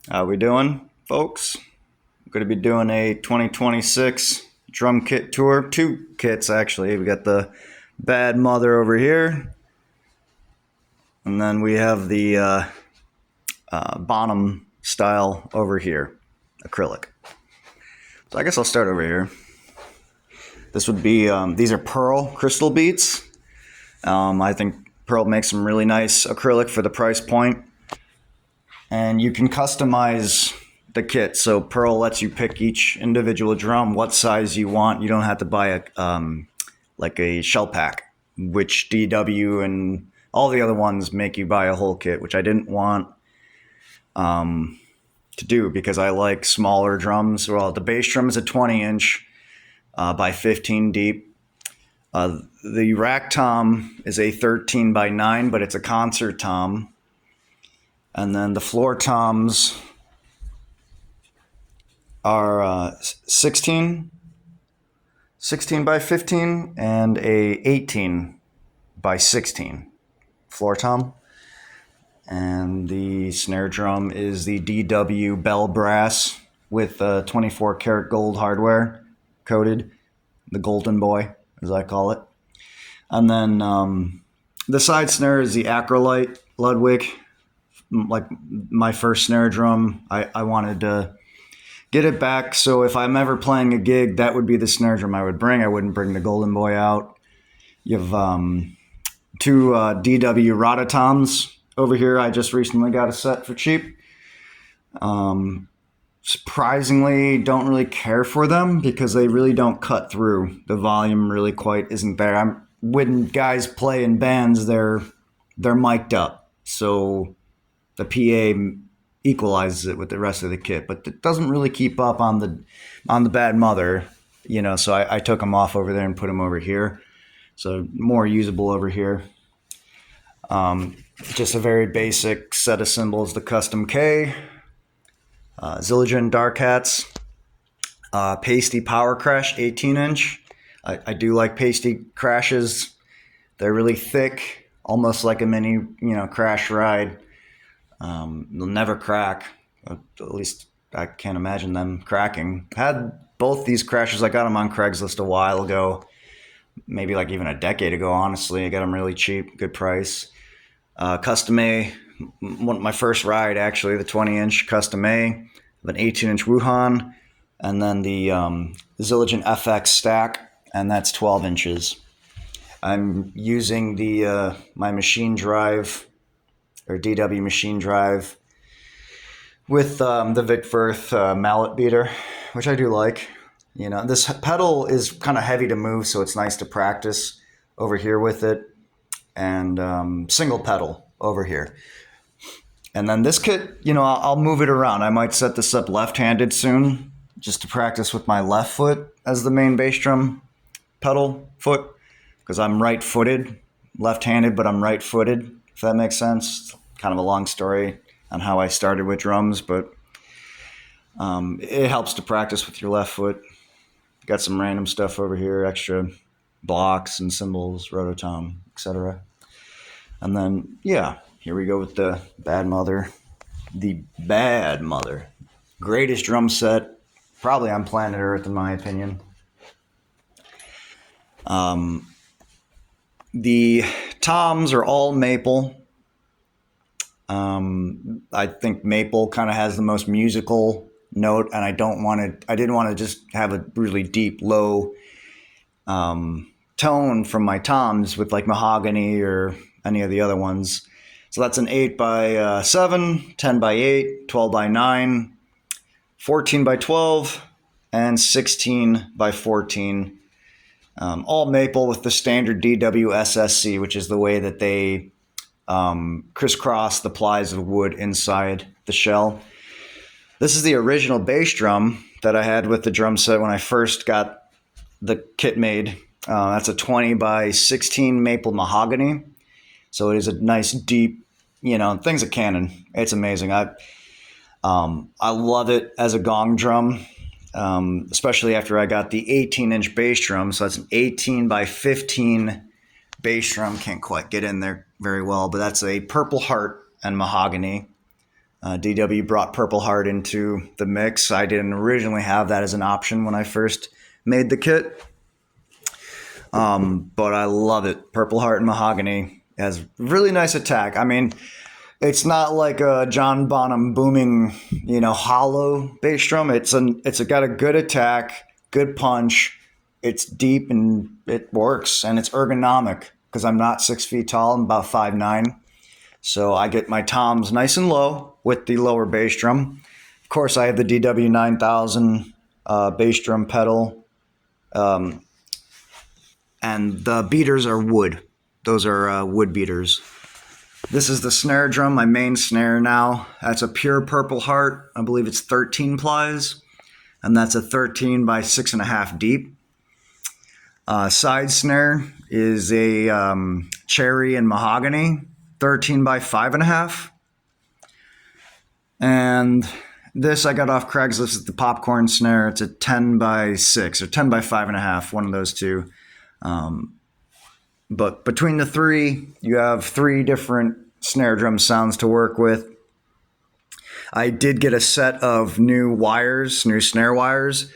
How we doing, folks? We're going to be doing a 2026 drum kit tour. Two kits, actually. We got the Bad Mother over here, and then we have the Bonham style over here, acrylic. So I guess I'll start over here. This would be, these are pearl crystal beads. I think pearl makes some really nice acrylic for the price point. And you can customize the kit. So Pearl lets you pick each individual drum, what size you want. You don't have to buy like a shell pack, which DW and all the other ones make you buy a whole kit, which I didn't want to do because I like smaller drums. Well, the bass drum is a 20-inch by 15 deep. The rack tom is a 13 by 9, but it's a concert tom. And then the floor toms are 16 by 15 and a 18 by 16 floor tom. And the snare drum is the DW Bell Brass with 24 karat gold hardware coated, the golden boy, as I call it. And then the side snare is the Acrylic Ludwig. Like my first snare drum, I wanted to get it back. So if I'm ever playing a gig, that would be the snare drum I would bring. I wouldn't bring the Golden Boy out. You have two DW Rototoms over here. I just recently got a set for cheap. Surprisingly, don't really care for them because they really don't cut through. The volume really quite isn't there. When guys play in bands, they're mic'd up. So the PA equalizes it with the rest of the kit, but it doesn't really keep up on the Bad Mother, so I took them off over there and put them over here. So more usable over here. Just a very basic set of cymbals, the Custom K, Zildjian Dark Hats, Pasty Power Crash 18-inch. I do like Pasty crashes. They're really thick, almost like a mini, crash ride. They'll never crack. At least I can't imagine them cracking. Had both these crashes. I got them on Craigslist a while ago, maybe like even a decade ago, honestly. I got them really cheap, good price. Custom A, my first ride actually, the 20-inch Custom A, an 18-inch Wuhan, and then the Zildjian FX stack, and that's 12 inches. I'm using the my machine drive, or DW machine drive, with the Vic Firth mallet beater, which I do like. This pedal is kind of heavy to move, so it's nice to practice over here with it. And single pedal over here. And then this kit, I'll move it around. I might set this up left-handed soon, just to practice with my left foot as the main bass drum pedal foot, because I'm right-footed, left-handed, but I'm right-footed, if that makes sense. It's kind of a long story on how I started with drums, but it helps to practice with your left foot. Got some random stuff over here, extra blocks and cymbals, rototom, etc. And then, here we go with the Bad Mother. The Bad Mother. Greatest drum set, probably on planet Earth, in my opinion. The toms are all maple. I think maple kind of has the most musical note, and I didn't want to just have a really deep, low tone from my toms with like mahogany or any of the other ones. So that's an 8 by 7, 10 by 8, 12 by 9, 14 by 12, and 16 by 14. All maple with the standard DW SSC, which is the way that they crisscross the plies of wood inside the shell. This is the original bass drum that I had with the drum set when I first got the kit made. That's a 20 by 16 maple mahogany. So it is a nice deep, thing's a cannon. It's amazing. I love it as a gong drum, especially after I got the 18-inch bass drum. So that's an 18 by 15 bass drum. Can't quite get in there very well, but that's a Purple Heart and mahogany. DW brought Purple Heart into the mix. I didn't originally have that as an option when I first made the kit, but I love it. Purple Heart and Mahogany has really nice attack. I mean, it's not like a John Bonham booming, hollow bass drum. It's got a good attack, good punch. It's deep and it works, and it's ergonomic because I'm not 6 feet tall. I'm about 5'9". So I get my toms nice and low with the lower bass drum. Of course, I have the DW 9000 bass drum pedal, and the beaters are wood. Those are wood beaters. This is the snare drum, my main snare now. That's a pure Purple Heart. I believe it's 13 plies, and that's a 13 by 6.5 deep. Side snare is a cherry and mahogany, 13 by 5.5. And this I got off Craigslist. It's the popcorn snare. It's a 10 by 6 or 10 by 5.5, one of those two. But between the three, you have 3 different snare drum sounds to work with. I did get a set of new snare wires.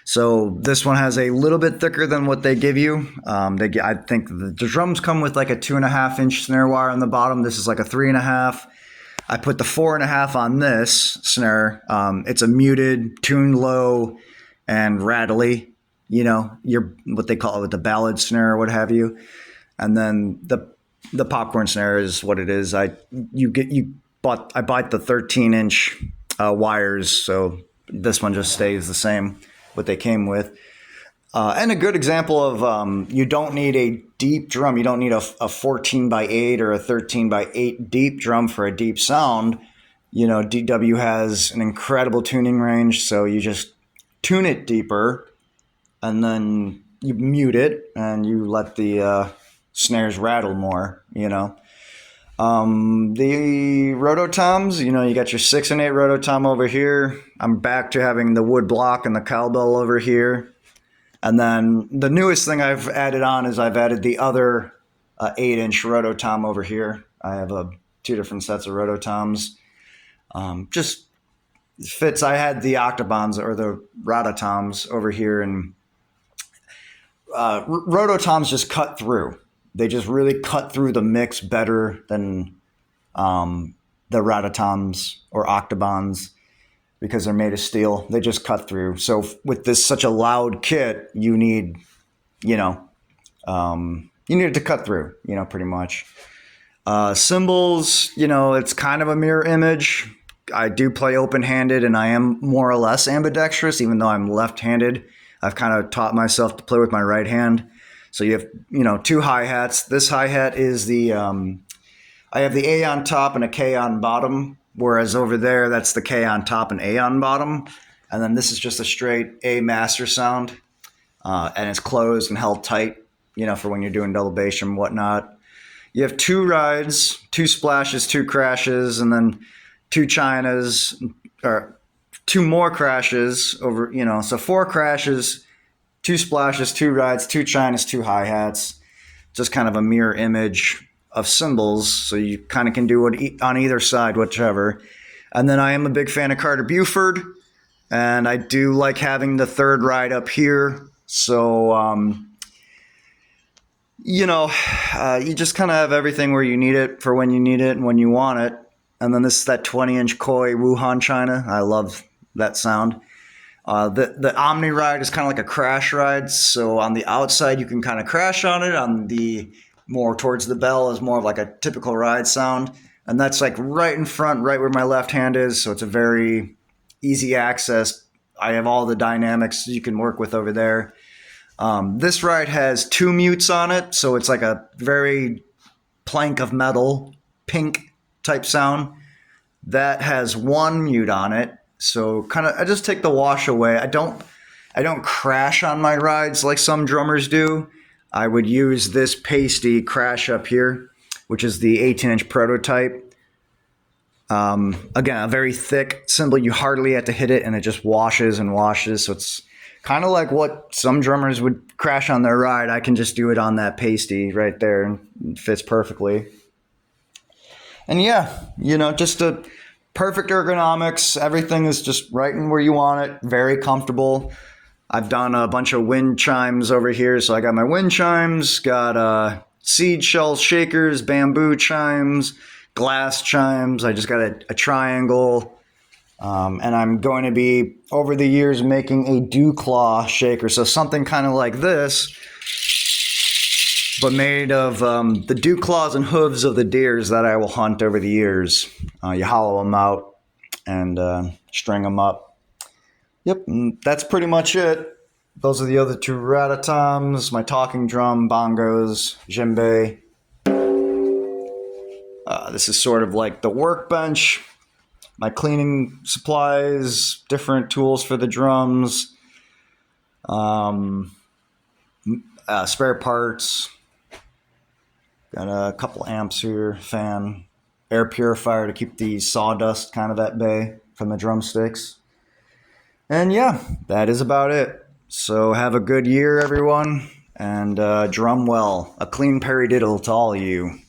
So this one has a little bit thicker than what they give you. I think the drums come with like a 2.5-inch snare wire on the bottom. This is like a 3.5. I put the 4.5 on this snare. It's a muted, tuned low, and rattly. What they call it, the ballad snare or what have you. And then the popcorn snare is what it is. I bought the 13-inch wires, so this one just stays the same what they came with. And a good example of you don't need a deep drum. You don't need a 14 by 8 or a 13 by 8 deep drum for a deep sound. DW has an incredible tuning range, so you just tune it deeper, and then you mute it and you let the snares rattle more. The rototoms, you got your 6 and 8 rototom over here. I'm back to having the wood block and the cowbell over here. And then the newest thing I've added on is I've added the other 8-inch rototom over here. I have 2 different sets of rototoms. Just fits. I had the octobons or the rototoms over here, and rototoms just cut through. They just really cut through the mix better than the rototoms or octobons because they're made of steel. They just cut through. So with this such a loud kit, you need, you need it to cut through, pretty much. Cymbals, it's kind of a mirror image. I do play open-handed, and I am more or less ambidextrous, even though I'm left-handed. I've kind of taught myself to play with my right hand. So you have, 2 hi-hats. This hi-hat is I have the A on top and a K on bottom, whereas over there, that's the K on top and A on bottom. And then this is just a straight A master sound, and it's closed and held tight, for when you're doing double bass and whatnot. You have 2 rides, 2 splashes, 2 crashes, and then 2 chinas, or 2 more crashes over, so 4 crashes, 2 splashes, 2 rides, 2 chinas, 2 hi-hats. Just kind of a mirror image of cymbals, so you kind of can do it on either side, whichever. And then I am a big fan of Carter Buford, and I do like having the 3rd ride up here. So, you just kind of have everything where you need it for when you need it and when you want it. And then this is that 20-inch Koi Wuhan china. I love that sound. The Omni ride is kind of like a crash ride. So on the outside, you can kind of crash on it. On the more towards the bell is more of like a typical ride sound. And that's like right in front, right where my left hand is. So it's a very easy access. I have all the dynamics you can work with over there. This ride has 2 mutes on it. So it's like a very plank of metal, pink type sound. That has 1 mute on it. So kind of, I just take the wash away. I don't crash on my rides like some drummers do. I would use this pasty crash up here, which is the 18-inch prototype. Again, a very thick cymbal. You hardly have to hit it, and it just washes and washes. So it's kind of like what some drummers would crash on their ride. I can just do it on that pasty right there, and it fits perfectly. And yeah, just a perfect ergonomics. Everything is just right in where you want it. Very comfortable. I've done a bunch of wind chimes over here. So I got my wind chimes, got seed shell shakers, bamboo chimes, glass chimes. I just got a triangle. And I'm going to be, over the years, making a dew claw shaker. So something kind of like this, but made of the dew claws and hooves of the deers that I will hunt over the years. You hollow them out and string them up. Yep, and that's pretty much it. Those are the other two ratatoms, my talking drum, bongos, djembe. This is sort of like the workbench, my cleaning supplies, different tools for the drums, spare parts. Got a couple amps here, fan, air purifier to keep the sawdust kind of at bay from the drumsticks. And yeah, that is about it. So have a good year, everyone, and drum well. A clean paradiddle to all of you.